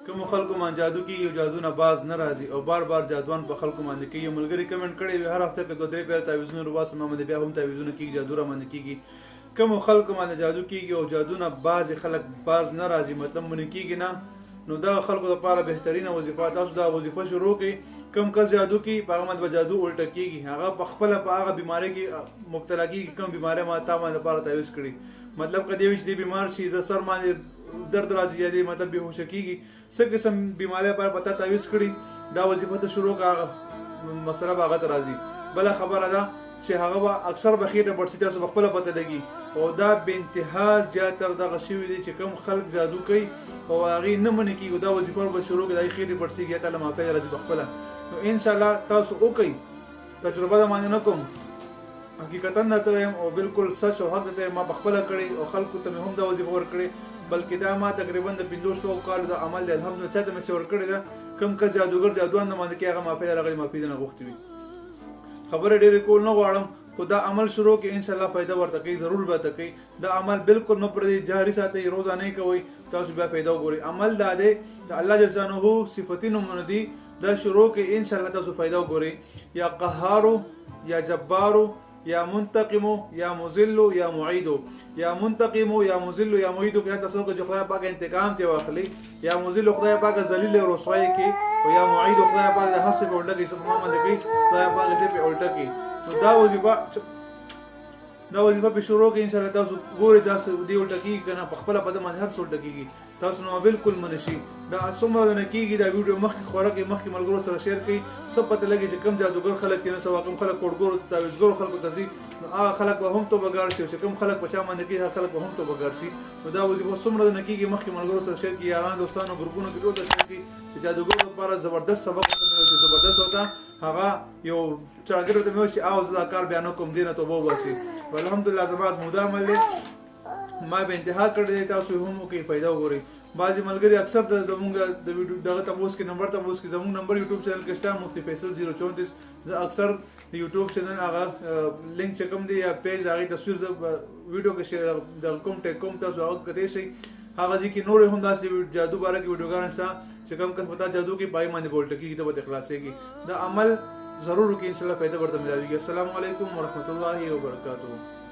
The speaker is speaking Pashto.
کوم خلکو باندې جادو کیږي او جادو نه باز نه راځي او بار بار جادوان په خلکو باندې کوي. ملګری کمنټ کړی وي هر هفته کې 2-3 پیر تعویذونه رواسه ما باندې بیا هم تعویذونه کیږي جادو را باندې کیږي. کوم خلکو باندې جادو کیږي او جادو نه باز خلک باز نه راځي مطلب مونږ کیږي نه، نو دا خلکو لپاره بهترینه وظیفه تاسو دا وظیفه شروع کړئ. کم کس جادو کی په هغه باندې جادو الټه کیږي، هغه په خپل په هغه بیماری کې مبتلا کیږي. کوم بیماری ما تا باندې لپاره تعویذ کړی مطلب کدی وش دی بیمار شي د سر باندې درد راځي یا دی مطلب به هوش کیږي څه قسم بیماری پر پتا تعویذ کړی دا وظیفه ته شروع کاغه مسله باغه ته راځي. بل خبره ده چې هغه اکثر بخیټه پړسي تاسو خپل پته لګي او دا به انتها زیات تر دغه شوی دي چې کم خلک جادو کوي او هغه نه مني کیږي دا وظیفه به شروع کړي خېټه پړسي کې تعالی معافي راځي خپل. نو ان شاء الله تاسو وکي تجربه ده مانه نکوم حقیقتا نه ته او بالکل سچ او حق ته ما بخپله کړی او خلکو ته هم دا وظیفه ور کړی بلکې دا ما تقریبا د 500 کال د عمل د الحمدلله چې د مشور کړی دا کم کا جادوګر جادوان نه باندې کې هغه معافي راغلی معافي نه غوښتي وي. خبره ډېر کول نه غواړم خو دا عمل شروع کې ان شاء الله فائدہ ورته کوي ضرور به کوي. دا عمل بالکل نه پردي جاری ساتي روزانه کوي تاسو بیا فائدہ وګوري. عمل دا دی د الله جل جلاله صفاتینو مندي دا شروع کې ان شاء الله تاسو فائدہ وګوري. یا قهار یا جبار یا منتقم یا مذل یا معید یا منتقم یا مذل یا معید کې تاسو کې خدای پاک انتقام ته واخلي یا مذل خدای پاک ذلیل او رسوایی کې او یا معید خدای پاک د هر څه په الټه کې سبحان الله کې خدای پاک دې په الټه کې. نو دا وظیفه په شروع کې ان شاء الله تاسو ګوري دا دی الټه کې کنه په خپل په دمه هر څه الټه کېږي تاسو نو بالکل منشي دا څومره نه کېږي. دا ویډیو مخکې خوراکي مخکې ملګرو سره شیر کړئ سب پته لګي چې کم جادوګر خلک کې نه سوا کم خلک کوډګور تعویذګر خلکو تزي هغه خلک به هم تو بګار شي چې کم خلک په چا باندې کې خلک به هم تو بګار شي. نو دا وظیفه څومره نه کېږي مخکې ملګرو سره شیر کړئ یاران دوستانو ګروپونو کې ټول شیر کړئ چې جادوګر لپاره زبردست سبق چې زبردست وتا هغه یو چاګر ته مې چې او زدا کار بیان کوم دینه ته وو واسي الحمدلله زماز مودا عمل ما به انتها کړی تاسو هم کې پیدا وګورئ. بعضی ملګری اکثر د زمونږ د ویډیو دغه تاسو کې نمبر تاسو کې زمونږ نمبر یوټیوب چینل کې شته مفتی فیصل 034 زه اکثر د یوټیوب چینل هغه لینک چې کوم دی یا پیج هغه تصویر ز ویډیو کې شیر د کوم ټیک کوم تاسو هغه کته شي هغه ځکه نور هم داسې جادو باره کې ویډیوګان شته چې کوم کس پتا جادو کې پای باندې بولټ کې ته به اخلاصيږي دا عمل ضرور کې ان شاء الله فائدہ ورته ملایږي. السلام علیکم ورحمت الله وبرکاتہ.